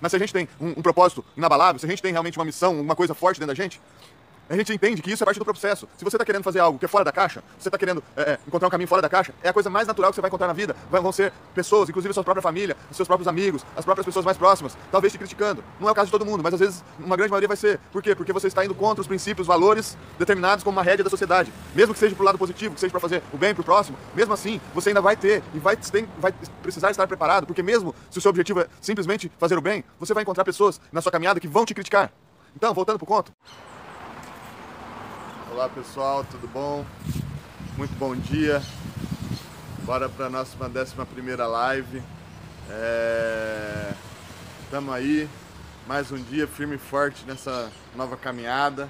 Mas se a gente tem um propósito inabalável, se a gente tem realmente uma missão, uma coisa forte dentro da gente, a gente entende que isso é parte do processo. Se você está querendo fazer algo que é fora da caixa, se você está querendo encontrar um caminho fora da caixa, é a coisa mais natural que você vai encontrar na vida. Vão ser pessoas, inclusive a sua própria família, os seus próprios amigos, as próprias pessoas mais próximas, talvez te criticando. Não é o caso de todo mundo, mas às vezes uma grande maioria vai ser. Por quê? Porque você está indo contra os princípios, valores determinados como uma rédea da sociedade. Mesmo que seja pro lado positivo, que seja para fazer o bem pro próximo, mesmo assim, você ainda vai ter e vai precisar estar preparado, porque mesmo se o seu objetivo é simplesmente fazer o bem, você vai encontrar pessoas na sua caminhada que vão te criticar. Então, voltando pro conto. Olá pessoal, tudo bom? Muito bom dia. Bora para a nossa 11ª live. Estamos aí, mais um dia firme e forte nessa nova caminhada,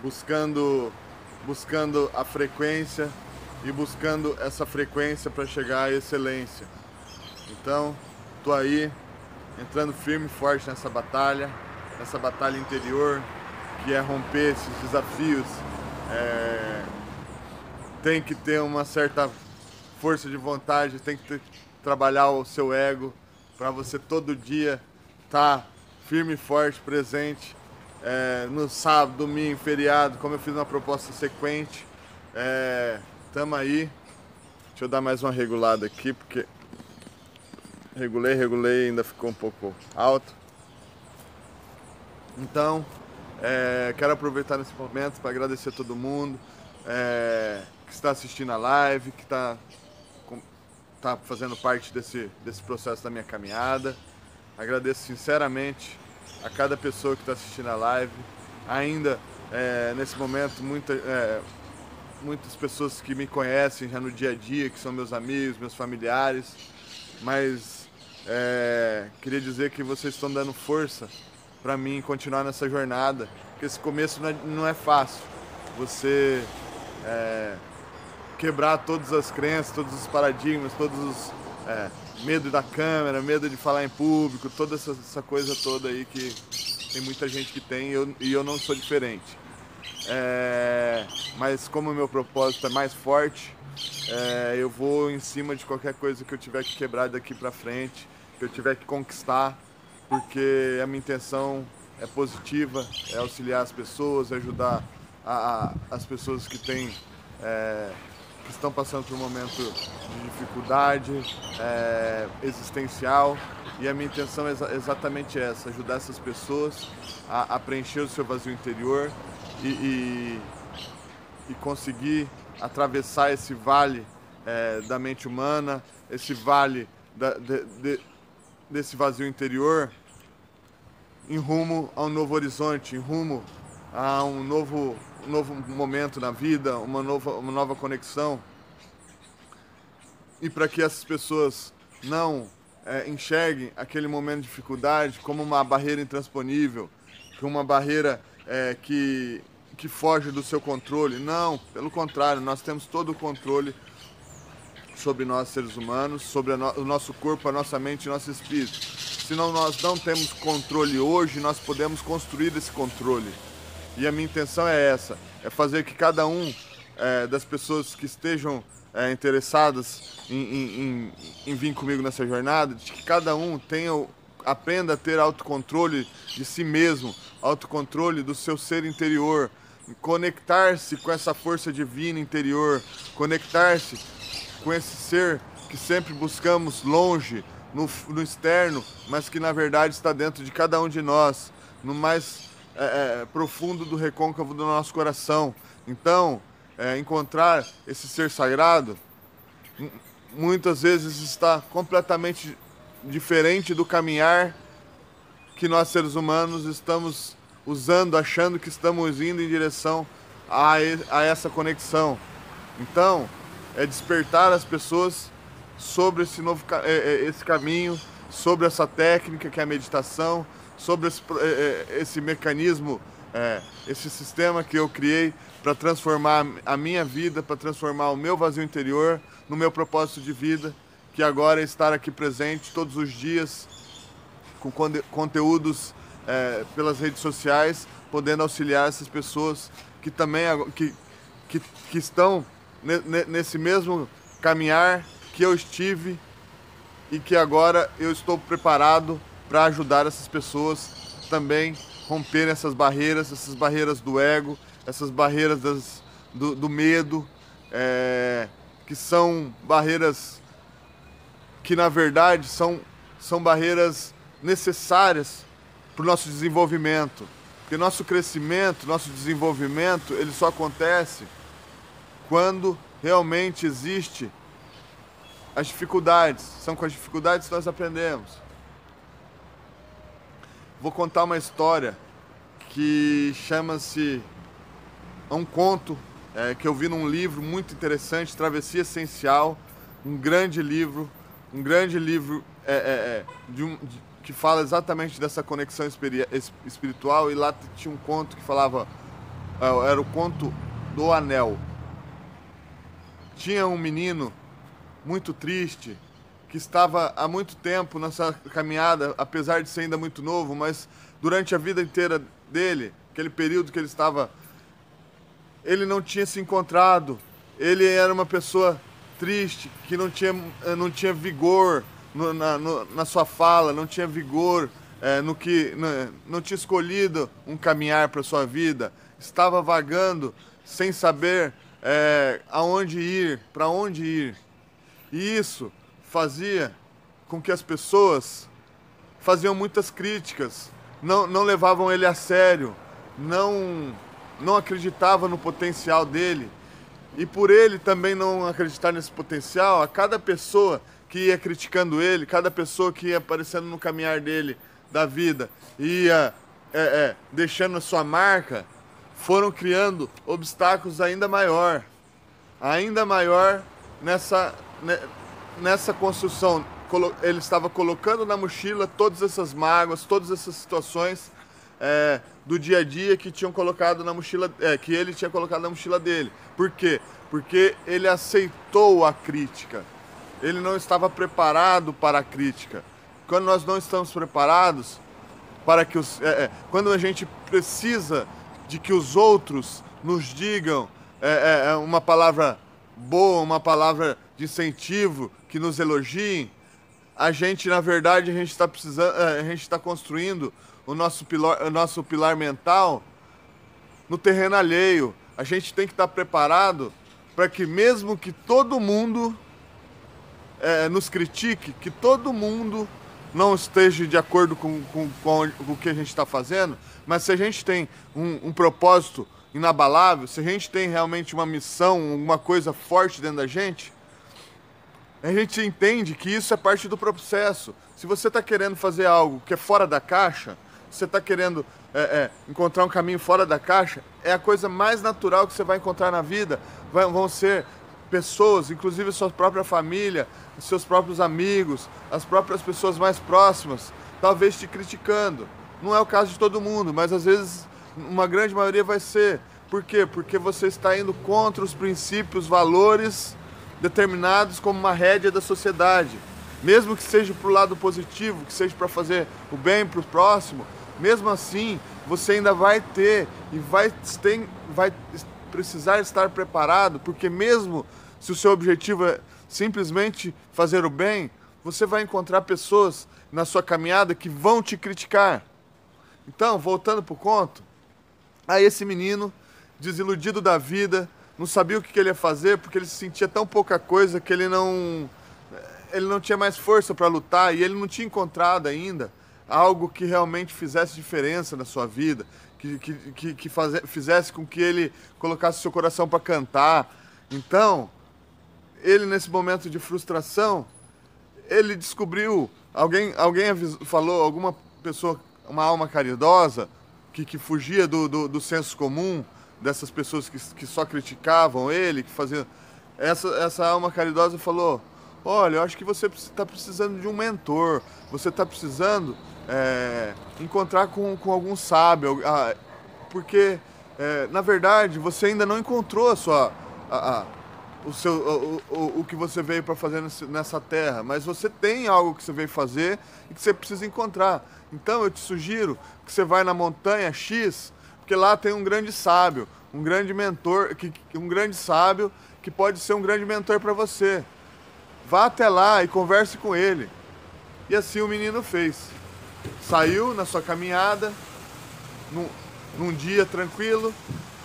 buscando a frequência e buscando essa frequência para chegar à excelência. Então, tô aí, entrando firme e forte nessa batalha interior, que é romper esses desafios. Tem que ter uma certa força de vontade, tem que trabalhar o seu ego para você todo dia estar firme e forte, presente, no sábado, domingo, feriado, como eu fiz uma proposta sequente. Tamo aí. Deixa eu dar mais uma regulada aqui, porque regulei, ainda ficou um pouco alto. Então, quero aproveitar nesse momento para agradecer a todo mundo que está assistindo a live, que está fazendo parte desse processo da minha caminhada. Agradeço sinceramente a cada pessoa que está assistindo a live. Ainda, nesse momento, muitas pessoas que me conhecem já no dia a dia, que são meus amigos, meus familiares, mas queria dizer que vocês estão dando força para mim continuar nessa jornada, porque esse começo não é fácil. Você quebrar todas as crenças, todos os paradigmas, todos os medo da câmera, medo de falar em público, toda essa coisa toda aí que tem muita gente que tem e eu não sou diferente. Mas como o meu propósito é mais forte, eu vou em cima de qualquer coisa que eu tiver que quebrar daqui para frente, que eu tiver que conquistar, porque a minha intenção é positiva, é auxiliar as pessoas, ajudar as pessoas que estão passando por um momento de dificuldade existencial, e a minha intenção é exatamente essa: ajudar essas pessoas a preencher o seu vazio interior e conseguir atravessar esse vale da mente humana, esse vale desse vazio interior, em rumo a um novo horizonte, em rumo a um novo momento na vida, uma nova conexão. E para que essas pessoas não enxerguem aquele momento de dificuldade como uma barreira intransponível, como uma barreira que foge do seu controle. Não, pelo contrário, nós temos todo o controle sobre nós, seres humanos, sobre o nosso corpo, a nossa mente e nosso espírito. Senão nós não temos controle hoje, nós podemos construir esse controle. E a minha intenção é essa, é fazer que cada um das pessoas que estejam interessadas em vir comigo nessa jornada, de que cada um aprenda a ter autocontrole de si mesmo, autocontrole do seu ser interior, conectar-se com essa força divina interior, conectar-se com esse ser que sempre buscamos longe, no externo, mas que na verdade está dentro de cada um de nós, no mais profundo do recôncavo do nosso coração. Então, encontrar esse ser sagrado muitas vezes está completamente diferente do caminhar que nós seres humanos estamos usando, achando que estamos indo em direção a essa conexão. Então, é despertar as pessoas sobre esse caminho, sobre essa técnica que é a meditação, sobre esse mecanismo, esse sistema que eu criei para transformar a minha vida, para transformar o meu vazio interior no meu propósito de vida, que agora é estar aqui presente todos os dias com conteúdos pelas redes sociais, podendo auxiliar essas pessoas que também que estão nesse mesmo caminhar que eu estive e que agora eu estou preparado para ajudar essas pessoas também romperem essas barreiras do ego, essas barreiras do medo, que são barreiras que na verdade são barreiras necessárias para o nosso desenvolvimento. Porque nosso crescimento, nosso desenvolvimento, ele só acontece quando realmente existe as dificuldades. São com as dificuldades que nós aprendemos. Vou contar uma história que chama-se um conto que eu vi num livro muito interessante, Travessia Essencial, um grande livro que fala exatamente dessa conexão espiritual, e lá tinha um conto que falava, era o conto do Anel. Tinha um menino muito triste, que estava há muito tempo nessa caminhada, apesar de ser ainda muito novo, mas durante a vida inteira dele, aquele período que ele estava, ele não tinha se encontrado, ele era uma pessoa triste, que não tinha vigor na sua fala, não tinha vigor não tinha escolhido um caminhar para a sua vida, estava vagando sem saber aonde ir, para onde ir. E isso fazia com que as pessoas faziam muitas críticas, não levavam ele a sério, não acreditavam no potencial dele. E por ele também não acreditar nesse potencial, a cada pessoa que ia criticando ele, cada pessoa que ia aparecendo no caminhar dele, da vida, ia deixando a sua marca, foram criando obstáculos ainda maior nessa construção. Ele estava colocando na mochila todas essas mágoas, todas essas situações do dia a dia que tinham colocado na mochila, que ele tinha colocado na mochila dele. Por quê? Porque ele aceitou a crítica. Ele não estava preparado para a crítica. Quando nós não estamos preparados para que quando a gente precisa de que os outros nos digam uma palavra boa, uma palavra de incentivo, que nos elogiem, a gente, na verdade, a gente está construindo o nosso pilar mental no terreno alheio. A gente tem que estar preparado para que, mesmo que todo mundo nos critique, que todo mundo não esteja de acordo com o que a gente está fazendo, mas se a gente tem um propósito inabalável, se a gente tem realmente uma missão, uma coisa forte dentro da gente, a gente entende que isso é parte do processo. Se você está querendo fazer algo que é fora da caixa, você está querendo encontrar um caminho fora da caixa, é a coisa mais natural que você vai encontrar na vida. Vão ser pessoas, inclusive sua própria família, seus próprios amigos, as próprias pessoas mais próximas, talvez te criticando. Não é o caso de todo mundo, mas às vezes uma grande maioria vai ser. Por quê? Porque você está indo contra os princípios, valores determinados como uma rédea da sociedade. Mesmo que seja para o lado positivo, que seja para fazer o bem para o próximo, mesmo assim, você ainda vai ter e vai precisar estar preparado, porque mesmo se o seu objetivo é simplesmente fazer o bem, você vai encontrar pessoas na sua caminhada que vão te criticar. Então, voltando para o conto, aí esse menino, desiludido da vida, não sabia o que ele ia fazer, porque ele se sentia tão pouca coisa que ele não tinha mais força para lutar, e ele não tinha encontrado ainda algo que realmente fizesse diferença na sua vida, que fizesse com que ele colocasse seu coração para cantar. Então, ele, nesse momento de frustração, ele descobriu, alguém falou, alguma pessoa, uma alma caridosa, que fugia do senso comum, dessas pessoas que só criticavam ele, que faziam... Essa alma caridosa falou: olha, eu acho que você está precisando de um mentor, você está precisando encontrar com algum sábio, porque, na verdade, você ainda não encontrou o que você veio para fazer nessa terra, mas você tem algo que você veio fazer e que você precisa encontrar. Então eu te sugiro que você vá na montanha X, porque lá tem um grande sábio, um grande mentor, um grande sábio que pode ser um grande mentor para você. Vá até lá e converse com ele. E assim o menino fez. saiu na sua caminhada, num dia tranquilo,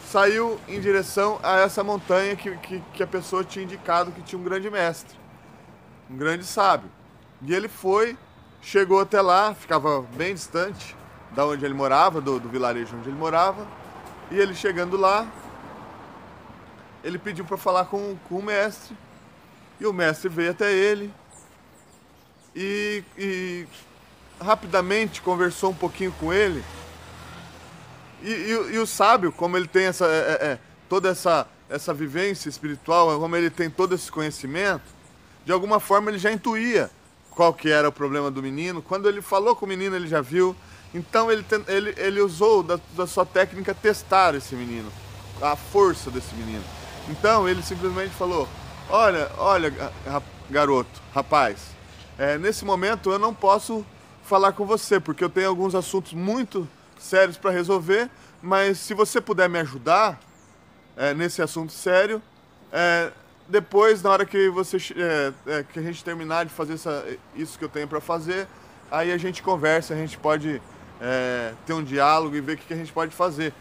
saiu em direção a essa montanha que a pessoa tinha indicado que tinha um grande mestre, um grande sábio. E ele foi, chegou até lá, ficava bem distante da onde ele morava, do vilarejo onde ele morava, e ele chegando lá, ele pediu para falar com o mestre, e o mestre veio até ele e rapidamente conversou um pouquinho com ele. E o sábio, como ele tem toda essa vivência espiritual, como ele tem todo esse conhecimento, de alguma forma ele já intuía qual que era o problema do menino. Quando ele falou com o menino, ele já viu. Então ele usou da sua técnica testar esse menino, a força desse menino. Então ele simplesmente falou: olha, garoto, rapaz, nesse momento eu não posso falar com você, porque eu tenho alguns assuntos muito sérios para resolver, mas se você puder me ajudar nesse assunto sério, depois, na hora que que a gente terminar de fazer isso que eu tenho para fazer, aí a gente conversa, a gente pode ter um diálogo e ver o que a gente pode fazer.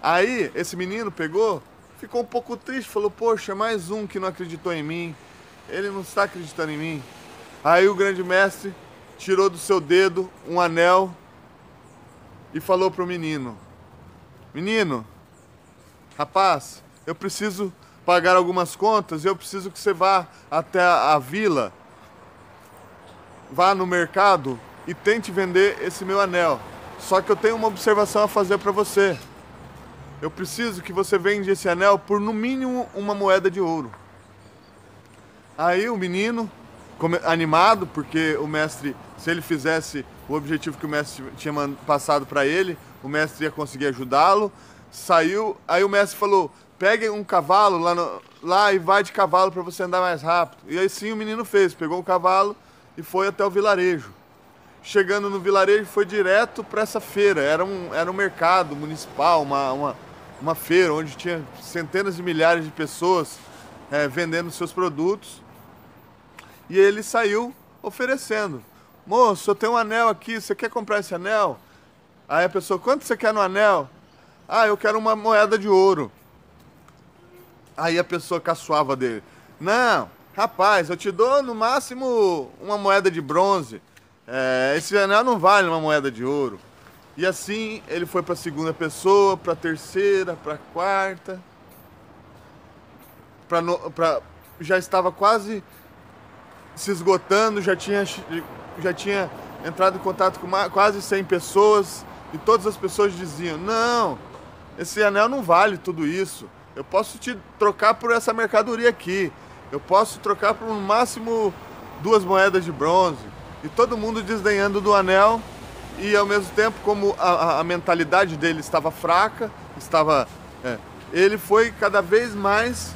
Aí esse menino ficou um pouco triste, falou: poxa, mais um que não acreditou em mim, ele não está acreditando em mim. Aí o grande mestre tirou do seu dedo um anel e falou pro menino: menino, rapaz, eu preciso pagar algumas contas e eu preciso que você vá até a vila, vá no mercado e tente vender esse meu anel. Só que eu tenho uma observação a fazer para você. Eu preciso que você venda esse anel por no mínimo uma moeda de ouro. Aí o menino, animado, porque o mestre, se ele fizesse o objetivo que o mestre tinha passado para ele, o mestre ia conseguir ajudá-lo. Saiu, aí o mestre falou: pegue um cavalo lá e vai de cavalo para você andar mais rápido. E aí sim o menino fez, pegou o cavalo e foi até o vilarejo. Chegando no vilarejo, foi direto para essa feira. Era um mercado municipal, uma feira onde tinha centenas de milhares de pessoas vendendo seus produtos. E ele saiu oferecendo: moço, eu tenho um anel aqui, você quer comprar esse anel? Aí a pessoa: quanto você quer no anel? Ah, eu quero uma moeda de ouro. Aí a pessoa caçoava dele: não, rapaz, eu te dou no máximo uma moeda de bronze. Esse anel não vale uma moeda de ouro. E assim ele foi para a segunda pessoa, para a terceira, para a quarta. Já estava quase se esgotando, já tinha entrado em contato com quase 100 pessoas. E todas as pessoas diziam: não, esse anel não vale tudo isso. Eu posso te trocar por essa mercadoria aqui. Eu posso trocar por no máximo 2 moedas de bronze. E todo mundo desdenhando do anel. E ao mesmo tempo, como a mentalidade dele estava fraca, ele foi cada vez mais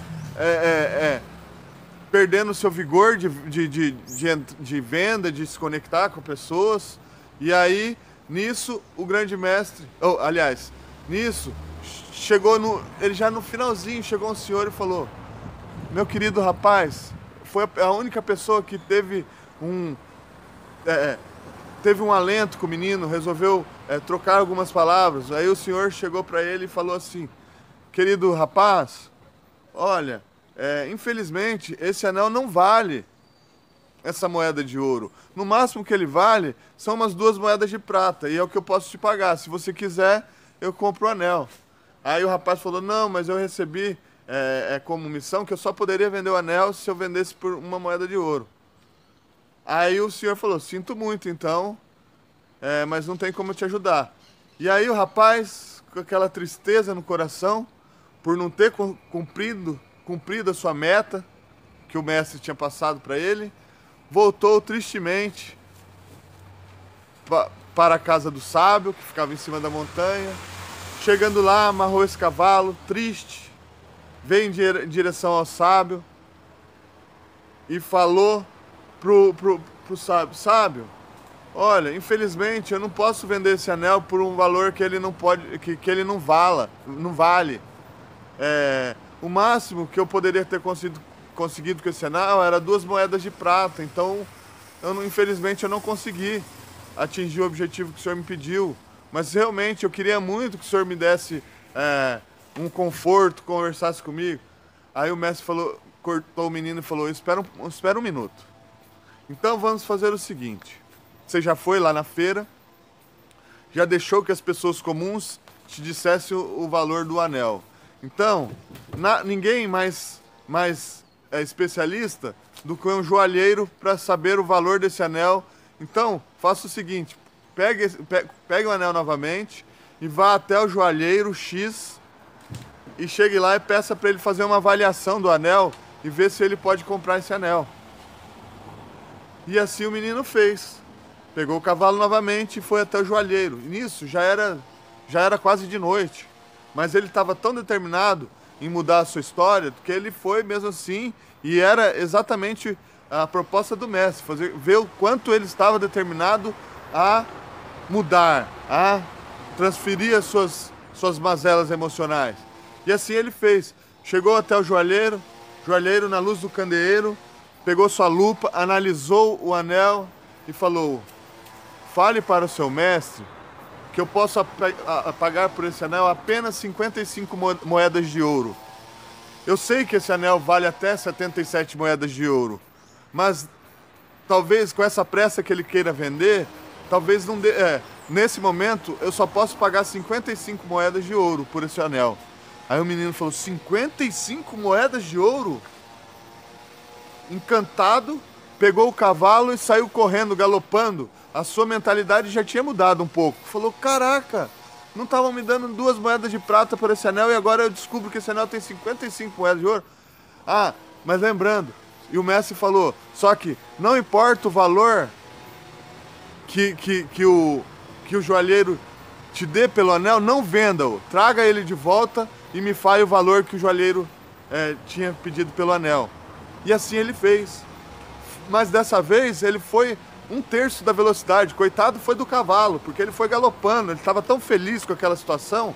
perdendo seu vigor de venda, de se conectar com pessoas. E aí, nisso, o grande mestre... nisso, ele já no finalzinho, chegou um senhor e falou: meu querido rapaz, foi a única pessoa que teve um alento com o menino, resolveu trocar algumas palavras. Aí o senhor chegou para ele e falou assim: querido rapaz, olha, infelizmente esse anel não vale essa moeda de ouro. No máximo que ele vale são umas 2 moedas de prata, e é o que eu posso te pagar. Se você quiser, eu compro o anel. Aí o rapaz falou: não, mas eu recebi como missão que eu só poderia vender o anel se eu vendesse por uma moeda de ouro. Aí o senhor falou: sinto muito então, mas não tem como eu te ajudar. E aí o rapaz, com aquela tristeza no coração, por não ter cumprido a sua meta, que o mestre tinha passado para ele, voltou tristemente para a casa do sábio, que ficava em cima da montanha. Chegando lá, amarrou esse cavalo, triste, veio em direção ao sábio e falou pro sábio: sábio, olha, infelizmente eu não posso vender esse anel por um valor que ele não pode, que ele não vale. O máximo que eu poderia ter conseguido com esse anel era 2 moedas de prata, então infelizmente eu não consegui. atingir o objetivo que o senhor me pediu, mas realmente eu queria muito que o senhor me desse um conforto, conversasse comigo. Aí o mestre falou, cortou o menino e falou, espera um minuto. Então vamos fazer o seguinte, você já foi lá na feira, já deixou que as pessoas comuns te dissessem o valor do anel. Então, ninguém mais especialista do que um joalheiro para saber o valor desse anel. Então, faça o seguinte, pegue o anel novamente e vá até o joalheiro X e chegue lá e peça para ele fazer uma avaliação do anel e ver se ele pode comprar esse anel. E assim o menino fez. Pegou o cavalo novamente e foi até o joalheiro. E nisso já era quase de noite. Mas ele estava tão determinado em mudar a sua história que ele foi mesmo assim. E era exatamente a proposta do mestre, ver o quanto ele estava determinado a mudar, a transferir as suas mazelas emocionais. E assim ele fez. Chegou até o joalheiro na luz do candeeiro, pegou sua lupa, analisou o anel e falou: fale para o seu mestre que eu posso pagar por esse anel apenas 55 moedas de ouro. Eu sei que esse anel vale até 77 moedas de ouro, mas talvez com essa pressa que ele queira vender, talvez não dê. Nesse momento eu só posso pagar 55 moedas de ouro por esse anel. Aí o menino falou: 55 moedas de ouro? Encantado, pegou o cavalo e saiu correndo, galopando. A sua mentalidade já tinha mudado um pouco. Falou: caraca, não estavam me dando 2 moedas de prata por esse anel e agora eu descubro que esse anel tem 55 moedas de ouro? Ah, mas lembrando, e o mestre falou, só que não importa o valor que o joalheiro te dê pelo anel, não venda-o. Traga ele de volta e me fale o valor que o joalheiro tinha pedido pelo anel. E assim ele fez. Mas dessa vez ele foi 1/3 da velocidade. Coitado foi do cavalo, porque ele foi galopando. Ele estava tão feliz com aquela situação,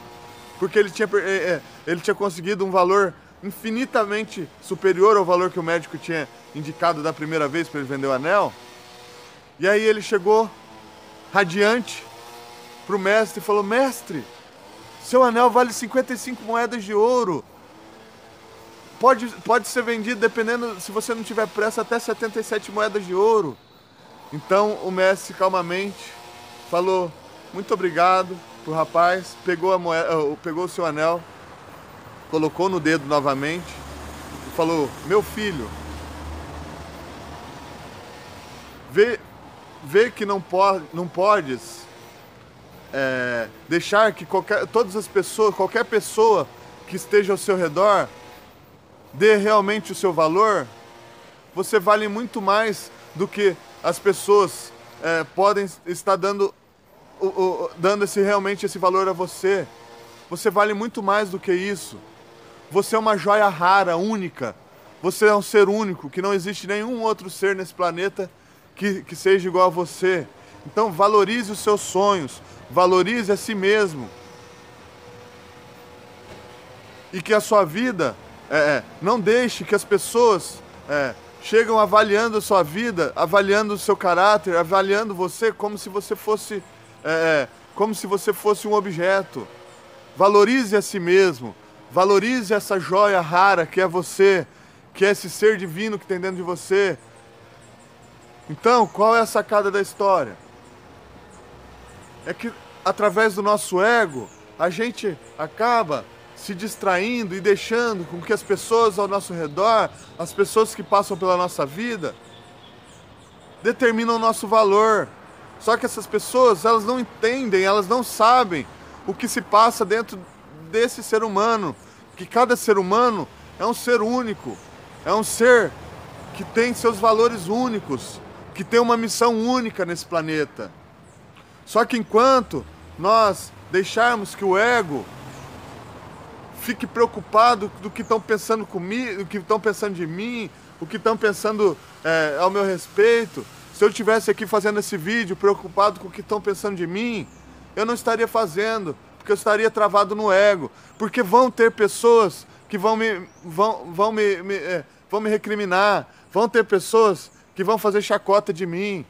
porque ele tinha conseguido um valor infinitamente superior ao valor que o médico tinha indicado da primeira vez para ele vender o anel. E aí ele chegou radiante para o mestre e falou: mestre, seu anel vale 55 moedas de ouro. Pode ser vendido, dependendo, se você não tiver pressa, até 77 moedas de ouro. Então o mestre calmamente falou: muito obrigado pro rapaz, pegou o seu anel, colocou no dedo novamente e falou: meu filho, vê que não podes deixar que qualquer pessoa que esteja ao seu redor dê realmente o seu valor. Você vale muito mais do que as pessoas podem estar dando realmente esse valor a você. Você vale muito mais do que isso. Você é uma joia rara, única. Você é um ser único, que não existe nenhum outro ser nesse planeta que seja igual a você. Então valorize os seus sonhos, valorize a si mesmo. E que a sua vida, não deixe que as pessoas chegam avaliando a sua vida, avaliando o seu caráter, avaliando você como se você fosse um objeto. Valorize a si mesmo, valorize essa joia rara que é você, que é esse ser divino que tem dentro de você. Então, qual é a sacada da história? É que através do nosso ego, a gente acaba se distraindo e deixando com que as pessoas ao nosso redor, as pessoas que passam pela nossa vida, determinam o nosso valor. Só que essas pessoas, elas não entendem, elas não sabem o que se passa dentro desse ser humano. Que cada ser humano é um ser único, é um ser que tem seus valores únicos, que tem uma missão única nesse planeta. Só que enquanto nós deixarmos que o ego fique preocupado do que estão pensando comigo, do que estão pensando de mim, o que estão pensando ao meu respeito, se eu estivesse aqui fazendo esse vídeo preocupado com o que estão pensando de mim, eu não estaria fazendo, porque eu estaria travado no ego. Porque vão ter pessoas que vão me recriminar, vão ter pessoas que vão fazer chacota de mim.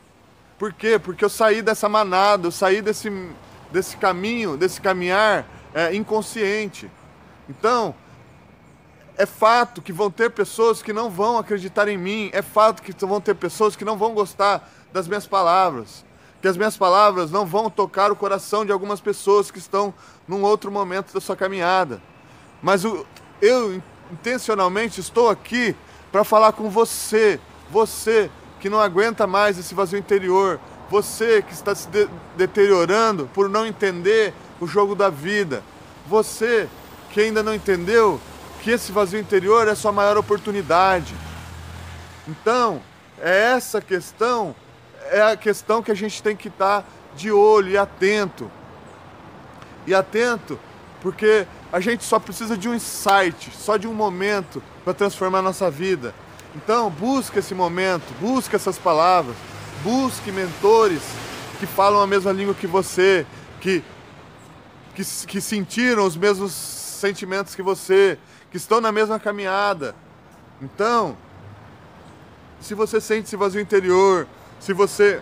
Por quê? Porque eu saí dessa manada, eu saí desse caminho, desse caminhar inconsciente. Então, é fato que vão ter pessoas que não vão acreditar em mim, é fato que vão ter pessoas que não vão gostar das minhas palavras, que as minhas palavras não vão tocar o coração de algumas pessoas que estão num outro momento da sua caminhada. Mas eu intencionalmente estou aqui para falar com você, você que não aguenta mais esse vazio interior, você que está se deteriorando por não entender o jogo da vida, você que ainda não entendeu que esse vazio interior é a sua maior oportunidade. Então, essa questão é a questão que a gente tem que estar de olho e atento. E atento porque a gente só precisa de um insight, só de um momento para transformar a nossa vida. Então, busque esse momento, busque essas palavras, busque mentores que falam a mesma língua que você, que sentiram os mesmos sentimentos que você, que estão na mesma caminhada. Então, se você sente esse vazio interior, se você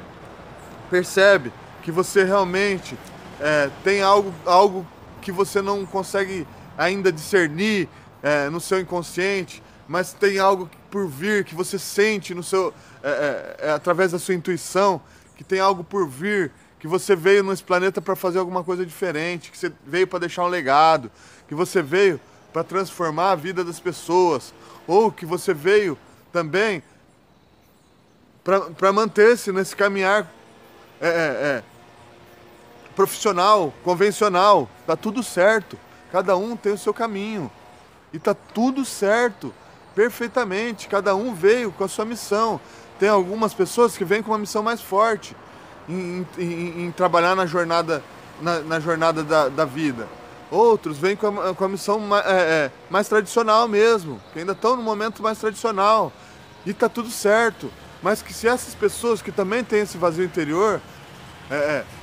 percebe que você realmente tem algo que você não consegue ainda discernir no seu inconsciente, mas tem algo por vir que você sente no seu, através da sua intuição, que tem algo por vir, que você veio nesse planeta para fazer alguma coisa diferente, que você veio para deixar um legado, que você veio para transformar a vida das pessoas, ou que você veio também para manter-se nesse caminhar profissional, convencional. Tá tudo certo, cada um tem o seu caminho e tá tudo certo, perfeitamente, cada um veio com a sua missão. Tem algumas pessoas que vêm com uma missão mais forte em trabalhar na jornada da vida. Outros vêm com a missão mais tradicional mesmo, que ainda estão no momento mais tradicional. E tá tudo certo. Mas que se essas pessoas que também têm esse vazio interior,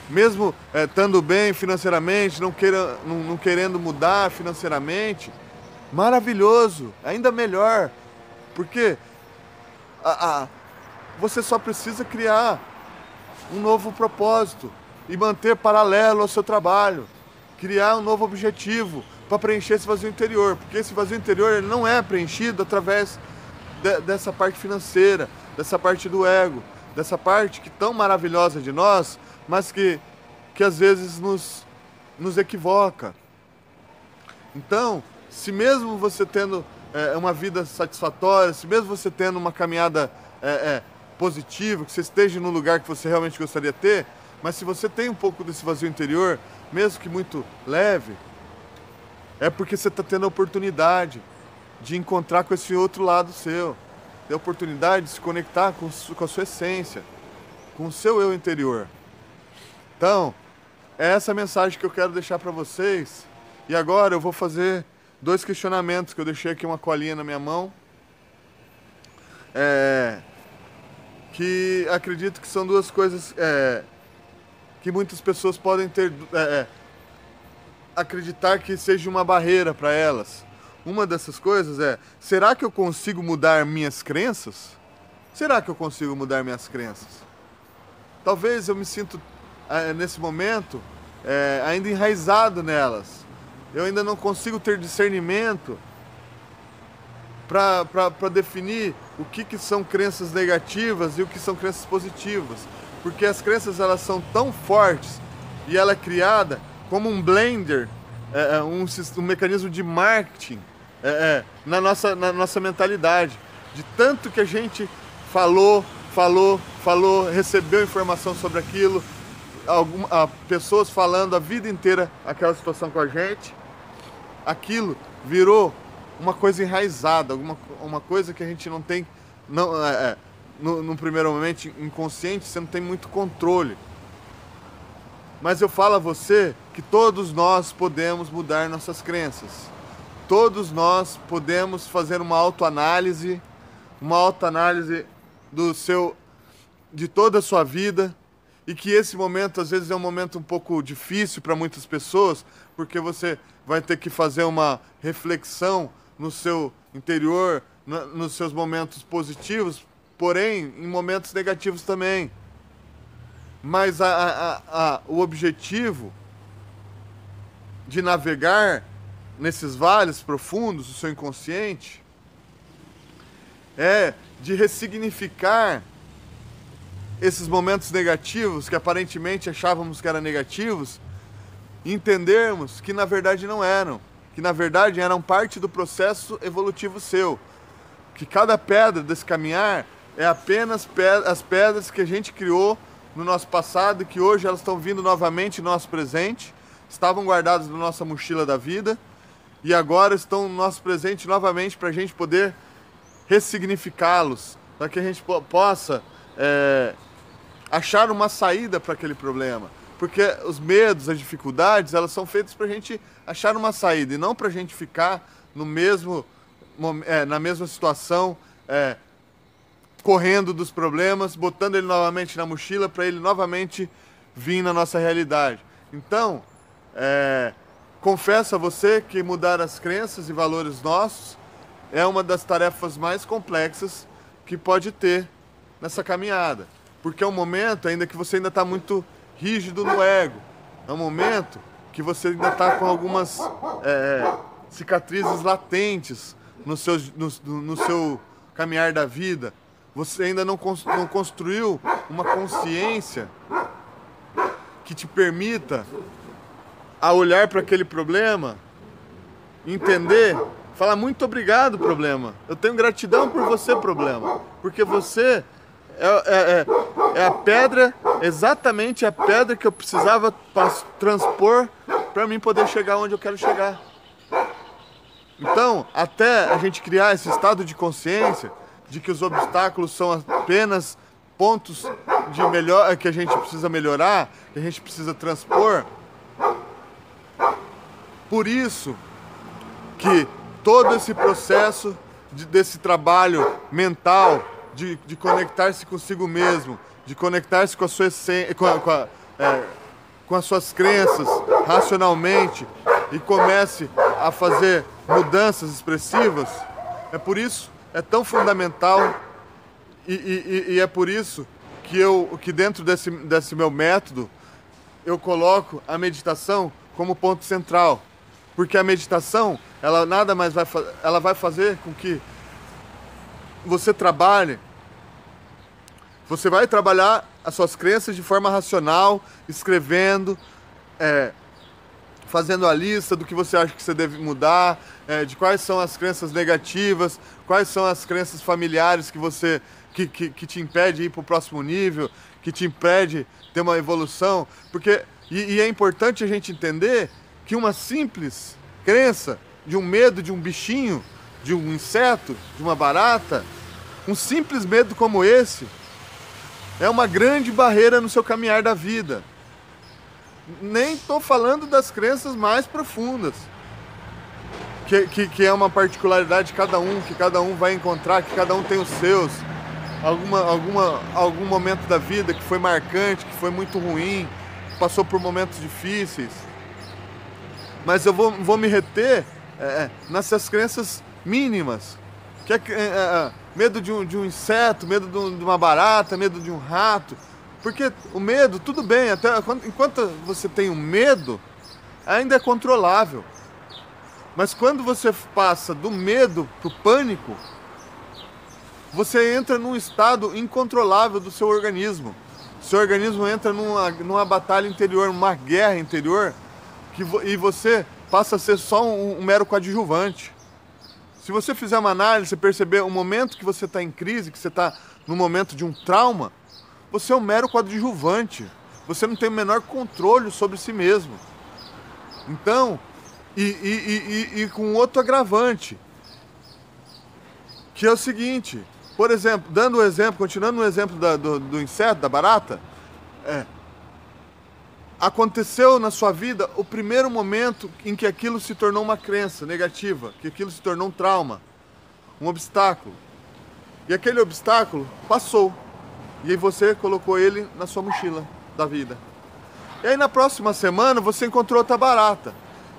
mesmo estando bem financeiramente, não querendo mudar financeiramente, maravilhoso, ainda melhor. Porque você só precisa criar um novo propósito e manter paralelo ao seu trabalho. Criar um novo objetivo para preencher esse vazio interior. Porque esse vazio interior ele não é preenchido através dessa parte financeira, dessa parte do ego, dessa parte que tão maravilhosa de nós, mas que às vezes nos equivoca. Então, se mesmo você tendo uma vida satisfatória, se mesmo você tendo uma caminhada positiva, que você esteja no lugar que você realmente gostaria de ter, mas se você tem um pouco desse vazio interior, mesmo que muito leve, é porque você está tendo a oportunidade de encontrar com esse outro lado seu, ter a oportunidade de se conectar com a sua essência, com o seu eu interior. Então, é essa mensagem que eu quero deixar para vocês. E agora eu vou fazer 2 questionamentos, que eu deixei aqui uma colinha na minha mão, que acredito que são 2 coisas que muitas pessoas podem acreditar que seja uma barreira para elas. Uma dessas coisas será que eu consigo mudar minhas crenças? Será que eu consigo mudar minhas crenças? Talvez eu me sinto, nesse momento, ainda enraizado nelas. Eu ainda não consigo ter discernimento para definir o que são crenças negativas e o que são crenças positivas. Porque as crenças elas são tão fortes e ela é criada como um blender, um mecanismo de marketing na nossa mentalidade. De tanto que a gente falou, recebeu informação sobre aquilo, pessoas falando a vida inteira aquela situação com a gente, aquilo virou uma coisa enraizada, uma coisa que a gente não tem, no primeiro momento inconsciente, você não tem muito controle. Mas eu falo a você que todos nós podemos mudar nossas crenças. Todos nós podemos fazer uma autoanálise de toda a sua vida, e que esse momento às vezes é um momento um pouco difícil para muitas pessoas, porque você vai ter que fazer uma reflexão no seu interior, nos seus momentos positivos, porém em momentos negativos também. mas o objetivo de navegar nesses vales profundos do seu inconsciente é de ressignificar esses momentos negativos que aparentemente achávamos que eram negativos e entendermos que na verdade não eram, que na verdade eram parte do processo evolutivo seu, que cada pedra desse caminhar é apenas as pedras que a gente criou no nosso passado e que hoje elas estão vindo novamente no nosso presente, estavam guardadas na nossa mochila da vida e agora estão no nosso presente novamente para a gente poder ressignificá-los, para que a gente possa achar uma saída para aquele problema. Porque os medos, as dificuldades, elas são feitas para a gente achar uma saída e não para a gente ficar no mesmo, na mesma situação, correndo dos problemas, botando ele novamente na mochila para ele novamente vir na nossa realidade. Então, confesso a você que mudar as crenças e valores nossos é uma das tarefas mais complexas que pode ter nessa caminhada. Porque é um momento ainda que você ainda está muito rígido no ego. É um momento que você ainda está com algumas cicatrizes latentes no seu caminhar da vida. Você ainda não construiu uma consciência que te permita a olhar para aquele problema, entender, falar muito obrigado, problema. Eu tenho gratidão por você, problema. Porque você é a pedra, exatamente a pedra que eu precisava transpor para mim poder chegar onde eu quero chegar. Então, até a gente criar esse estado de consciência de que os obstáculos são apenas pontos que a gente precisa melhorar, que a gente precisa transpor. Por isso que todo esse processo desse trabalho mental, de conectar-se consigo mesmo, de conectar-se com a sua essência, com as suas crenças racionalmente e comece a fazer mudanças expressivas, é por isso, é tão fundamental e é por isso que dentro desse meu método eu coloco a meditação como ponto central, porque a meditação ela nada mais ela vai fazer com que você trabalhe, você vai trabalhar as suas crenças de forma racional, escrevendo, fazendo a lista do que você acha que você deve mudar, de quais são as crenças negativas, quais são as crenças familiares que te impede de ir para o próximo nível, que te impede de ter uma evolução, porque e é importante a gente entender que uma simples crença de um medo de um bichinho, de um inseto, de uma barata, um simples medo como esse é uma grande barreira no seu caminhar da vida. Nem estou falando das crenças mais profundas, que é uma particularidade de cada um, que cada um vai encontrar, que cada um tem os seus. Algum momento da vida que foi marcante, que foi muito ruim, passou por momentos difíceis. Mas eu vou me reter nessas crenças mínimas, que medo de um inseto, medo de uma barata, medo de um rato. Porque o medo, tudo bem, enquanto você tem um medo, ainda é controlável. Mas quando você passa do medo para o pânico, você entra num estado incontrolável do seu organismo. O seu organismo entra numa batalha interior, numa guerra interior, e você passa a ser só um mero coadjuvante. Se você fizer uma análise, você perceber o momento que você está em crise, que você está no momento de um trauma, você é um mero coadjuvante. Você não tem o menor controle sobre si mesmo. Então, e com outro agravante, que é o seguinte, por exemplo, continuando no exemplo do inseto, da barata, aconteceu na sua vida o primeiro momento em que aquilo se tornou uma crença negativa, que aquilo se tornou um trauma, um obstáculo. E aquele obstáculo passou. E aí você colocou ele na sua mochila da vida. E aí na próxima semana você encontrou outra barata.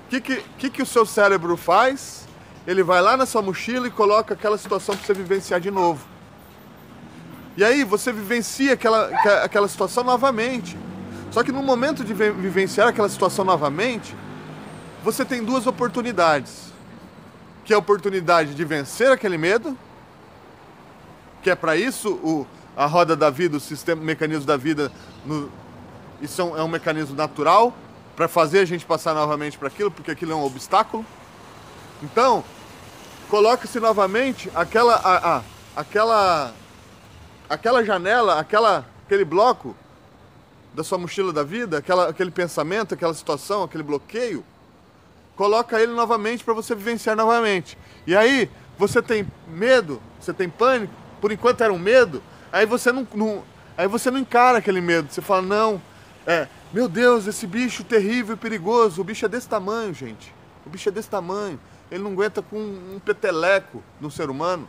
O que o seu cérebro faz? Ele vai lá na sua mochila e coloca aquela situação para você vivenciar de novo. E aí você vivencia aquela situação novamente. Só que no momento de vivenciar aquela situação novamente, você tem duas oportunidades. Que é a oportunidade de vencer aquele medo, que é para isso a roda da vida, o mecanismo da vida, isso é um mecanismo natural, para fazer a gente passar novamente para aquilo, porque aquilo é um obstáculo. Então, coloque-se novamente aquela janela, aquele bloco da sua mochila da vida, aquele pensamento, aquela situação, aquele bloqueio, coloca ele novamente para você vivenciar novamente. E aí, você tem medo, você tem pânico, por enquanto era um medo, aí você não encara aquele medo, você fala, não, meu Deus, esse bicho terrível e perigoso, o bicho é desse tamanho, gente, o bicho é desse tamanho, ele não aguenta com um peteleco no ser humano.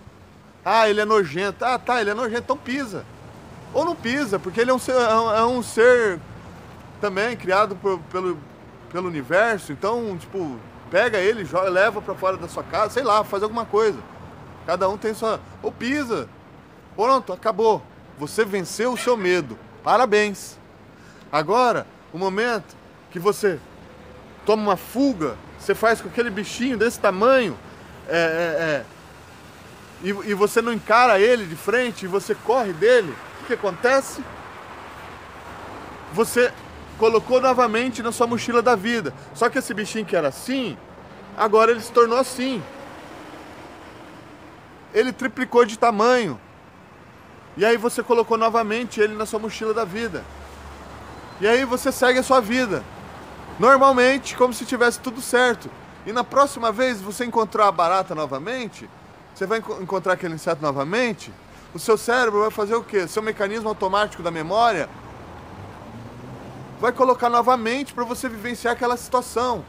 Ah, ele é nojento, ele é nojento, então pisa. Ou não pisa, porque ele é um ser também criado pelo universo, então, tipo, pega ele, joga, leva pra fora da sua casa, sei lá, faz alguma coisa. Cada um tem sua... Ou pisa. Pronto, acabou. Você venceu o seu medo. Parabéns. Agora, o momento que você toma uma fuga, você faz com aquele bichinho desse tamanho, e você não encara ele de frente, e você corre dele, o que acontece? Você colocou novamente na sua mochila da vida. Só que esse bichinho que era assim, agora ele se tornou assim. Ele triplicou de tamanho. E aí você colocou novamente ele na sua mochila da vida. E aí você segue a sua vida. Normalmente, como se tivesse tudo certo. E na próxima vez você encontrar a barata novamente, você vai encontrar aquele inseto novamente, o seu cérebro vai fazer o quê? Seu mecanismo automático da memória vai colocar novamente para você vivenciar aquela situação.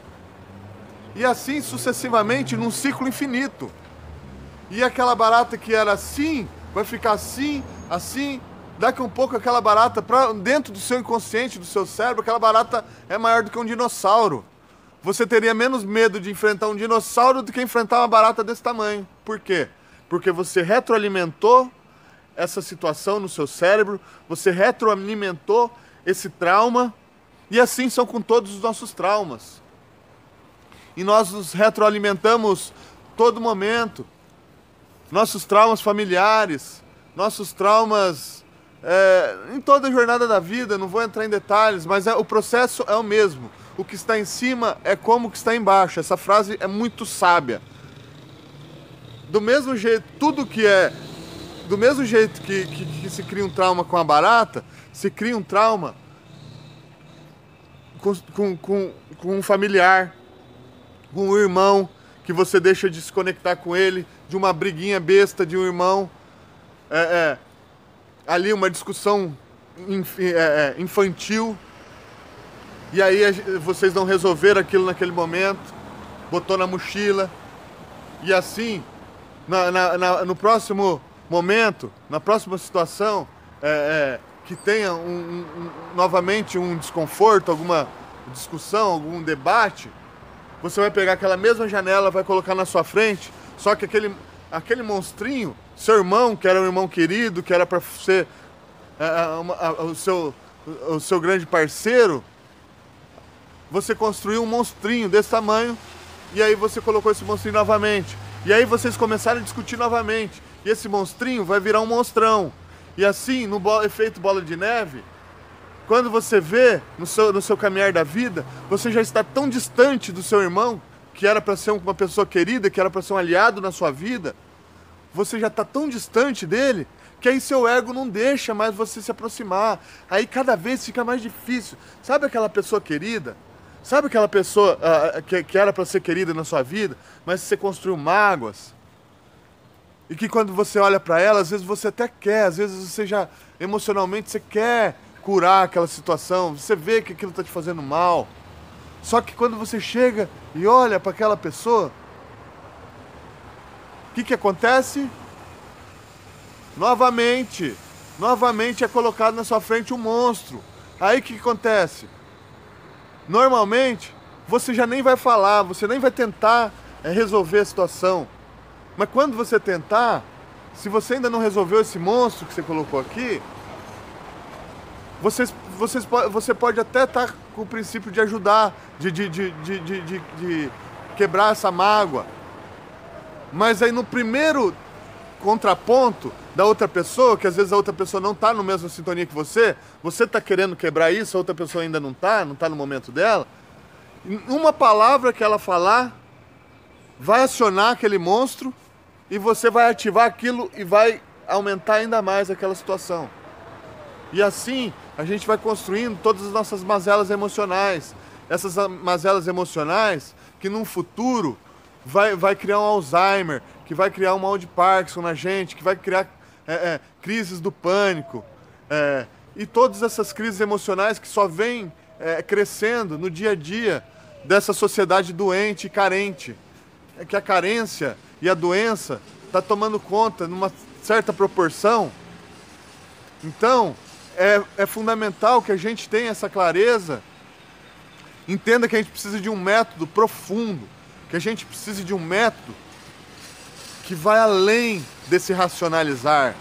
E assim sucessivamente, num ciclo infinito. E aquela barata que era assim, vai ficar assim, assim. Daqui a um pouco aquela barata, dentro do seu inconsciente, do seu cérebro, aquela barata é maior do que um dinossauro. Você teria menos medo de enfrentar um dinossauro do que enfrentar uma barata desse tamanho. Por quê? Porque você retroalimentou essa situação no seu cérebro, você retroalimentou esse trauma, e assim são com todos os nossos traumas. E nós nos retroalimentamos todo momento. Nossos traumas familiares, nossos traumas em toda a jornada da vida, não vou entrar em detalhes, mas o processo é o mesmo. O que está em cima é como o que está embaixo. Essa frase é muito sábia. Do mesmo jeito, do mesmo jeito que se cria um trauma com a barata, se cria um trauma com um familiar, com um irmão, que você deixa de se conectar com ele, de uma briguinha besta de um irmão, ali uma discussão infantil, e aí vocês não resolveram aquilo naquele momento, botou na mochila, e assim, no próximo momento, na próxima situação, que tenha novamente um desconforto, alguma discussão, algum debate, você vai pegar aquela mesma janela, vai colocar na sua frente, só que aquele monstrinho, seu irmão, que era um irmão querido, que era para ser o seu grande parceiro, você construiu um monstrinho desse tamanho, e aí você colocou esse monstrinho novamente. E aí vocês começaram a discutir novamente. E esse monstrinho vai virar um monstrão. E assim, no efeito bola de neve, quando você vê no seu caminhar da vida, você já está tão distante do seu irmão, que era para ser uma pessoa querida, que era para ser um aliado na sua vida, você já está tão distante dele, que aí seu ego não deixa mais você se aproximar. Aí cada vez fica mais difícil. Sabe aquela pessoa querida? Sabe aquela pessoa que era para ser querida na sua vida, mas você construiu mágoas? E que quando você olha para ela, às vezes você até quer, às vezes você já emocionalmente você quer curar aquela situação, você vê que aquilo está te fazendo mal. Só que quando você chega e olha para aquela pessoa, o que acontece? Novamente é colocado na sua frente um monstro. Aí o que acontece? Normalmente, você já nem vai falar, você nem vai tentar resolver a situação. Mas quando você tentar, se você ainda não resolveu esse monstro que você colocou aqui, você pode até estar com o princípio de ajudar, de quebrar essa mágoa. Mas aí no primeiro contraponto da outra pessoa, que às vezes a outra pessoa não está na mesma sintonia que você está querendo quebrar isso, a outra pessoa ainda não está no momento dela, uma palavra que ela falar vai acionar aquele monstro e você vai ativar aquilo e vai aumentar ainda mais aquela situação. E assim a gente vai construindo todas as nossas mazelas emocionais. Essas mazelas emocionais que num futuro vai criar um Alzheimer, que vai criar um mal de Parkinson na gente, que vai criar crises do pânico. E todas essas crises emocionais que só vêm crescendo no dia a dia dessa sociedade doente e carente. É que a carência e a doença está tomando conta numa certa proporção. Então, é fundamental que a gente tenha essa clareza, entenda que a gente precisa de um método profundo, que a gente precisa de um método que vai além desse racionalizar,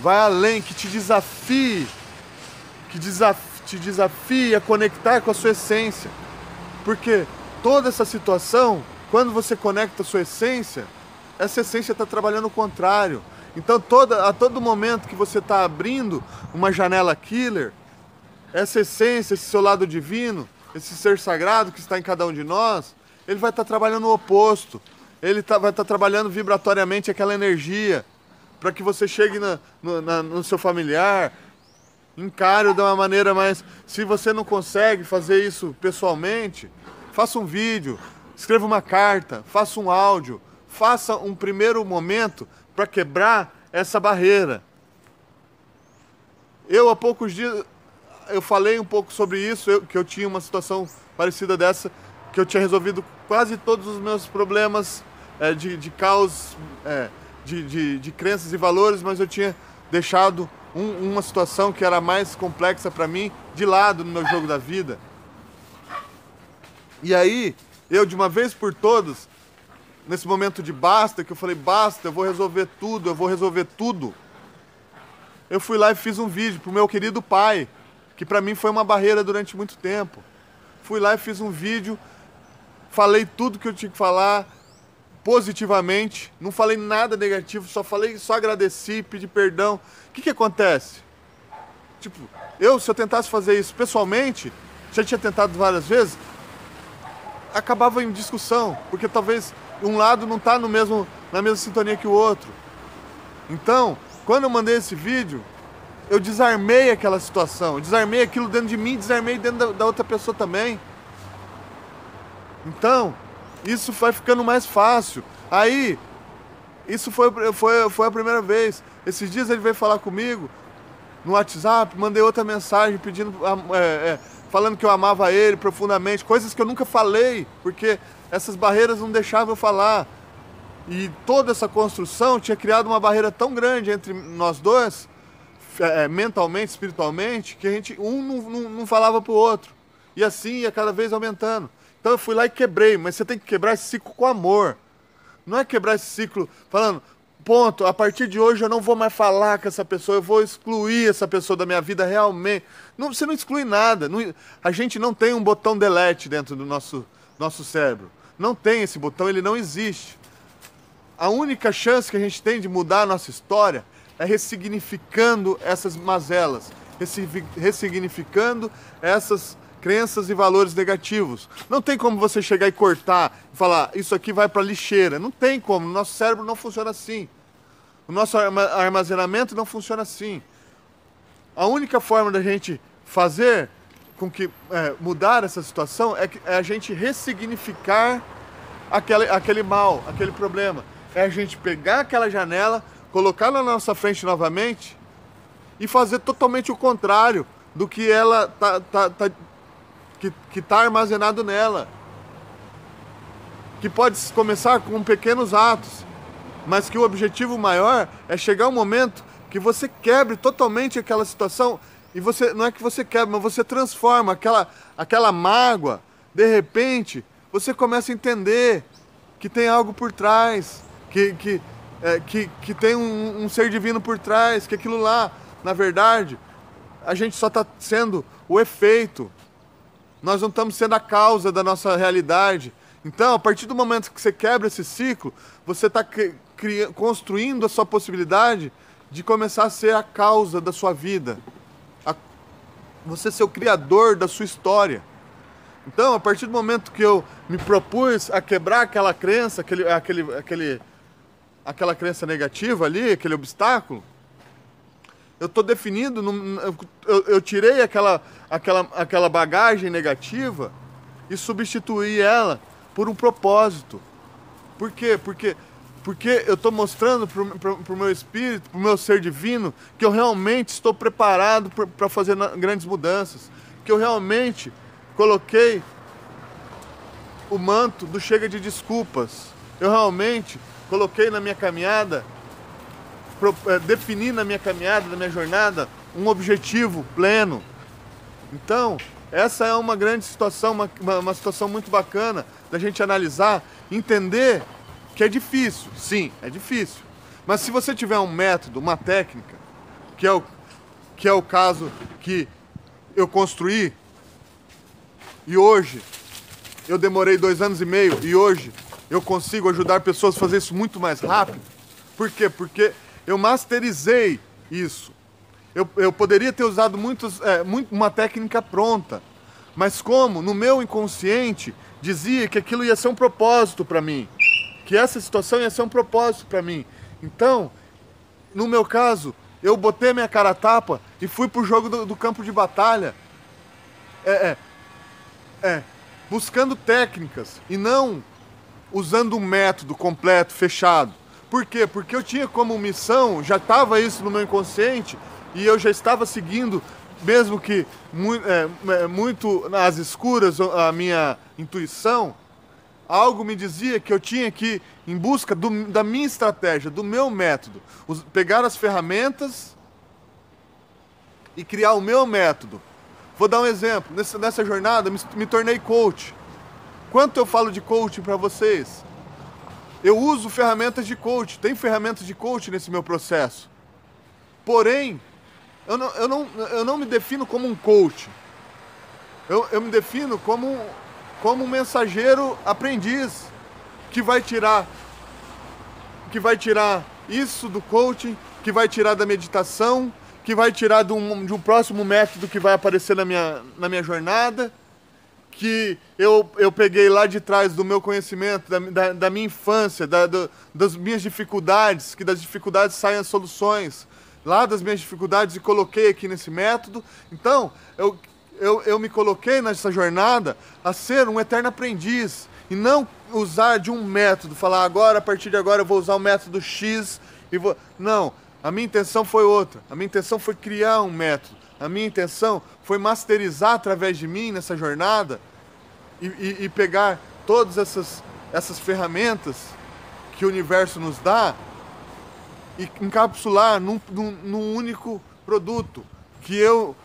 vai além, que te desafie, te desafie a conectar com a sua essência. Porque toda essa situação, quando você conecta a sua essência, essa essência está trabalhando o contrário. Então a todo momento que você está abrindo uma janela killer, essa essência, esse seu lado divino, esse ser sagrado que está em cada um de nós, ele vai estar trabalhando o oposto. Ele vai estar trabalhando vibratoriamente aquela energia, para que você chegue no seu familiar, encare-o de uma maneira mais... Se você não consegue fazer isso pessoalmente, faça um vídeo, escreva uma carta, faça um áudio, faça um primeiro momento para quebrar essa barreira. Há poucos dias, eu falei um pouco sobre isso, que eu tinha uma situação parecida dessa, que eu tinha resolvido quase todos os meus problemas de caos, de crenças e valores, mas eu tinha deixado uma situação que era mais complexa para mim de lado no meu jogo da vida. E aí, eu de uma vez por todas, nesse momento de basta, que eu falei, basta, eu vou resolver tudo, eu fui lá e fiz um vídeo pro meu querido pai, que para mim foi uma barreira durante muito tempo. Fui lá e fiz um vídeo, falei tudo que eu tinha que falar, positivamente, não falei nada negativo, só agradeci, pedi perdão. O que acontece? Tipo, se eu tentasse fazer isso pessoalmente, já tinha tentado várias vezes, acabava em discussão, porque talvez um lado não está na mesma sintonia que o outro. Então, quando eu mandei esse vídeo, eu desarmei aquela situação, eu desarmei aquilo dentro de mim, desarmei dentro da outra pessoa também. Então, isso vai ficando mais fácil. Aí, isso foi a primeira vez. Esses dias ele veio falar comigo no WhatsApp, mandei outra mensagem pedindo, falando que eu amava ele profundamente, coisas que eu nunca falei, porque essas barreiras não deixavam eu falar. E toda essa construção tinha criado uma barreira tão grande entre nós dois, mentalmente, espiritualmente, que a gente não falava pro outro. E assim ia cada vez aumentando. Então eu fui lá e quebrei, mas você tem que quebrar esse ciclo com amor. Não é quebrar esse ciclo falando, ponto, a partir de hoje eu não vou mais falar com essa pessoa, eu vou excluir essa pessoa da minha vida realmente. Não, você não exclui nada. A gente não tem um botão delete dentro do nosso cérebro. Não tem esse botão, ele não existe. A única chance que a gente tem de mudar a nossa história é ressignificando essas mazelas, ressignificando essas crenças e valores negativos. Não tem como você chegar e cortar e falar, isso aqui vai para lixeira. Não tem como, o nosso cérebro não funciona assim. O nosso armazenamento não funciona assim. A única forma da gente fazer com que mudar essa situação é a gente ressignificar aquele mal, aquele problema. É a gente pegar aquela janela, colocar na nossa frente novamente e fazer totalmente o contrário do que ela que está armazenado nela. Que pode começar com pequenos atos, mas que o objetivo maior é chegar um momento que você quebre totalmente aquela situação. E você, não é que você quebra, mas você transforma aquela mágoa. De repente, você começa a entender que tem algo por trás, que que tem um ser divino por trás, que aquilo lá, na verdade, a gente só está sendo o efeito. Nós não estamos sendo a causa da nossa realidade. Então, a partir do momento que você quebra esse ciclo, você está construindo a sua possibilidade de começar a ser a causa da sua vida. Você ser o criador da sua história. Então, a partir do momento que eu me propus a quebrar aquela crença, aquela crença negativa ali, aquele obstáculo, eu estou definindo, eu tirei aquela bagagem negativa e substituí ela por um propósito. Por quê? Porque eu estou mostrando para o meu espírito, para o meu ser divino, que eu realmente estou preparado para fazer grandes mudanças. Que eu realmente coloquei o manto do chega de desculpas. Eu realmente coloquei na minha caminhada, defini na minha caminhada, na minha jornada, um objetivo pleno. Então, essa é uma grande situação, uma situação muito bacana da gente analisar, entender que é difícil. Sim, é difícil. Mas se você tiver um método, uma técnica, que é o caso que eu construí, e hoje eu demorei 2 anos e meio, e hoje eu consigo ajudar pessoas a fazer isso muito mais rápido. Por quê? Porque eu masterizei isso. Eu poderia ter usado uma técnica pronta, mas como no meu inconsciente dizia que aquilo ia ser um propósito para mim, que essa situação ia ser um propósito para mim. Então, no meu caso, eu botei minha cara a tapa e fui pro jogo do campo de batalha, buscando técnicas e não usando um método completo, fechado. Por quê? Porque eu tinha como missão, já estava isso no meu inconsciente, e eu já estava seguindo, mesmo que muito às escuras, a minha intuição. Algo me dizia que eu tinha que ir em busca da minha estratégia, do meu método. Pegar as ferramentas e criar o meu método. Vou dar um exemplo. Nessa jornada, me tornei coach. Quanto eu falo de coaching para vocês? Eu uso ferramentas de coach. Tem ferramentas de coach nesse meu processo. Porém, eu não me defino como um coach. Eu me defino como um mensageiro aprendiz que vai tirar isso do coaching, que vai tirar da meditação, que vai tirar de um próximo método que vai aparecer na minha jornada, que eu peguei lá de trás do meu conhecimento, da minha infância, das minhas dificuldades, que das dificuldades saem as soluções, lá das minhas dificuldades, e coloquei aqui nesse método. Então, eu me coloquei nessa jornada a ser um eterno aprendiz e não usar de um método, falar agora, a partir de agora eu vou usar o método X e vou... Não, a minha intenção foi outra. A minha intenção foi criar um método. A minha intenção foi masterizar através de mim nessa jornada e pegar todas essas ferramentas que o universo nos dá e encapsular num único produto que eu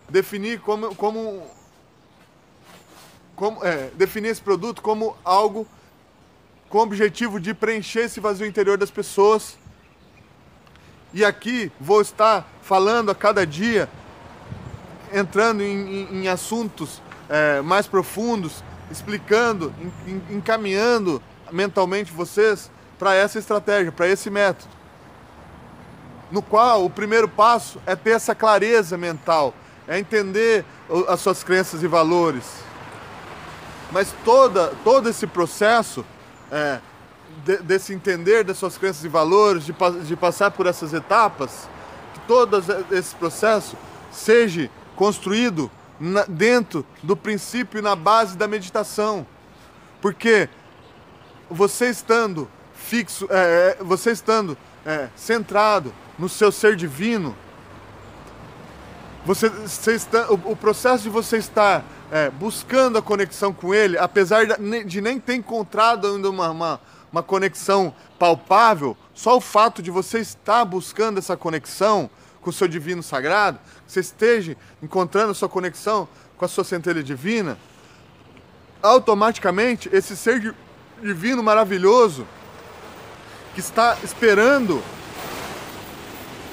defini definir esse produto como algo com o objetivo de preencher esse vazio interior das pessoas. E aqui vou estar falando a cada dia, entrando em assuntos mais profundos, explicando, encaminhando mentalmente vocês para essa estratégia, para esse método. No qual o primeiro passo é ter essa clareza mental, é entender as suas crenças e valores. Mas todo esse processo desse entender das suas crenças e valores, de passar por essas etapas, que todo esse processo seja construído dentro do princípio e na base da meditação. Porque você estando fixo, você estando centrado no seu ser divino, o processo de você estar buscando a conexão com ele, apesar de nem ter encontrado ainda uma conexão palpável, só o fato de você estar buscando essa conexão com o seu divino sagrado, você esteja encontrando a sua conexão com a sua centelha divina, automaticamente esse ser divino maravilhoso, que está esperando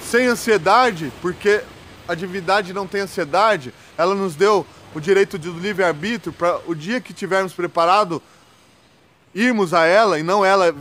sem ansiedade, porque a divindade não tem ansiedade, ela nos deu o direito do livre-arbítrio para o dia que tivermos preparado irmos a ela e não ela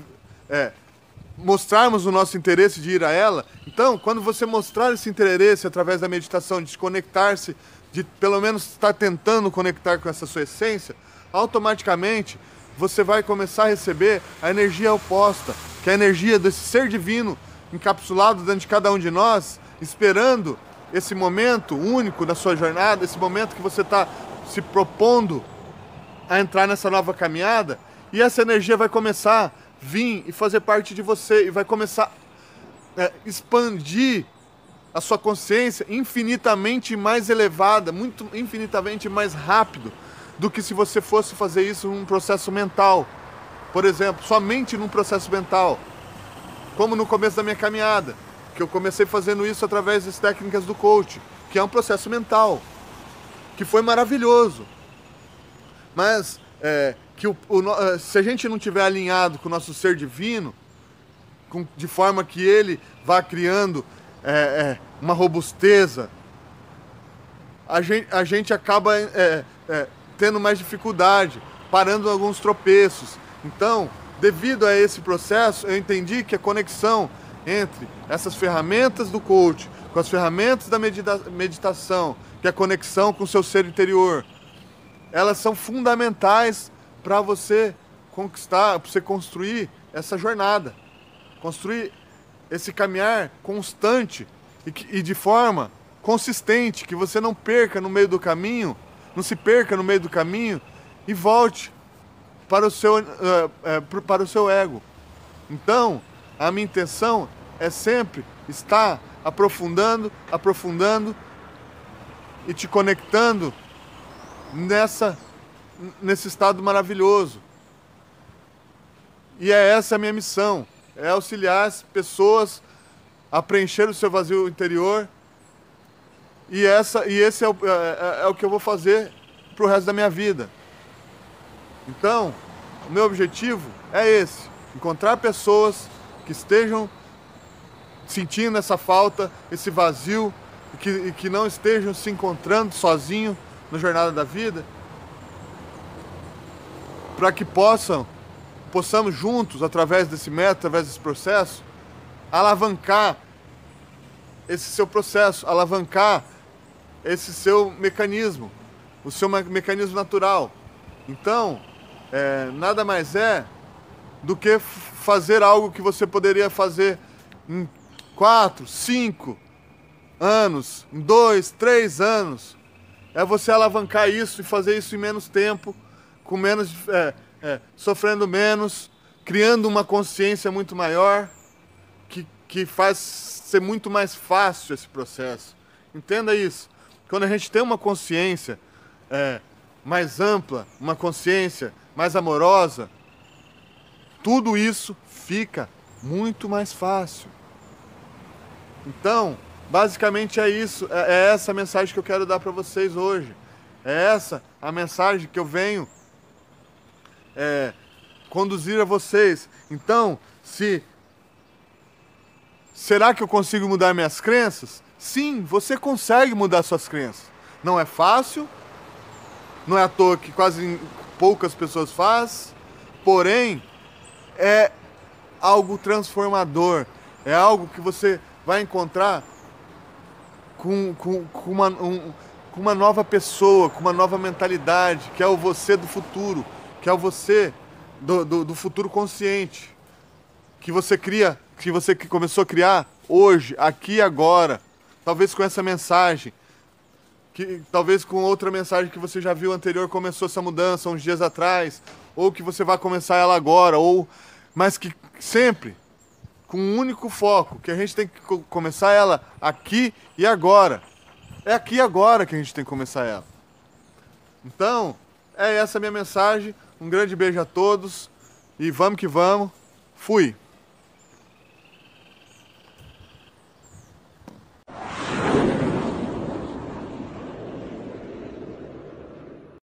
mostrarmos o nosso interesse de ir a ela. Então, quando você mostrar esse interesse através da meditação, de conectar-se, de pelo menos estar tentando conectar com essa sua essência, automaticamente você vai começar a receber a energia oposta, que é a energia desse ser divino encapsulado dentro de cada um de nós, esperando esse momento único da sua jornada, esse momento que você está se propondo a entrar nessa nova caminhada, e essa energia vai começar a vir e fazer parte de você, e vai começar a expandir a sua consciência infinitamente mais elevada, muito infinitamente mais rápido do que se você fosse fazer isso num processo mental. Por exemplo, somente num processo mental, como no começo da minha caminhada, que eu comecei fazendo isso através das técnicas do coach, que é um processo mental, que foi maravilhoso. Mas se a gente não estiver alinhado com o nosso ser divino, de forma que ele vá criando uma robusteza, a gente acaba tendo mais dificuldade, parando em alguns tropeços. Então, devido a esse processo, eu entendi que a conexão entre essas ferramentas do coach, com as ferramentas da meditação, que é a conexão com o seu ser interior, elas são fundamentais para você conquistar, para você construir essa jornada, construir esse caminhar constante e de forma consistente, que você não perca no meio do caminho, não se perca no meio do caminho e volte para o seu ego. Então, a minha intenção é sempre estar aprofundando e te conectando nesse estado maravilhoso. E essa a minha missão, é auxiliar as pessoas a preencher o seu vazio interior, e esse é o que eu vou fazer pro resto da minha vida. Então, o meu objetivo é esse: encontrar pessoas que estejam sentindo essa falta, esse vazio, e que não estejam se encontrando sozinhos na jornada da vida, para que possamos juntos, através desse método, através desse processo, alavancar esse seu processo, alavancar esse seu mecanismo, o seu mecanismo natural. Então, nada mais é do que fazer algo que você poderia fazer em 4, 5 anos, em 2, 3 anos. É você alavancar isso e fazer isso em menos tempo, com menos, sofrendo menos, criando uma consciência muito maior, que faz ser muito mais fácil esse processo. Entenda isso. Quando a gente tem uma consciência mais ampla, uma consciência mais amorosa, tudo isso fica muito mais fácil. Então, basicamente é isso. É essa a mensagem que eu quero dar para vocês hoje. É essa a mensagem que eu venho conduzir a vocês. Então, será que eu consigo mudar minhas crenças? Sim, você consegue mudar suas crenças. Não é fácil, não é à toa que quase poucas pessoas fazem, porém, é algo transformador, é algo que você vai encontrar com uma nova pessoa, com uma nova mentalidade, que é o você do futuro, que é o você do futuro consciente, que você começou a criar hoje, aqui e agora, talvez com essa mensagem, talvez com outra mensagem que você já viu anterior, começou essa mudança uns dias atrás, ou que você vai começar ela agora, mas que sempre com um único foco, que a gente tem que começar ela aqui e agora. É aqui e agora que a gente tem que começar ela. Então, é essa a minha mensagem. Um grande beijo a todos e vamos que vamos. Fui!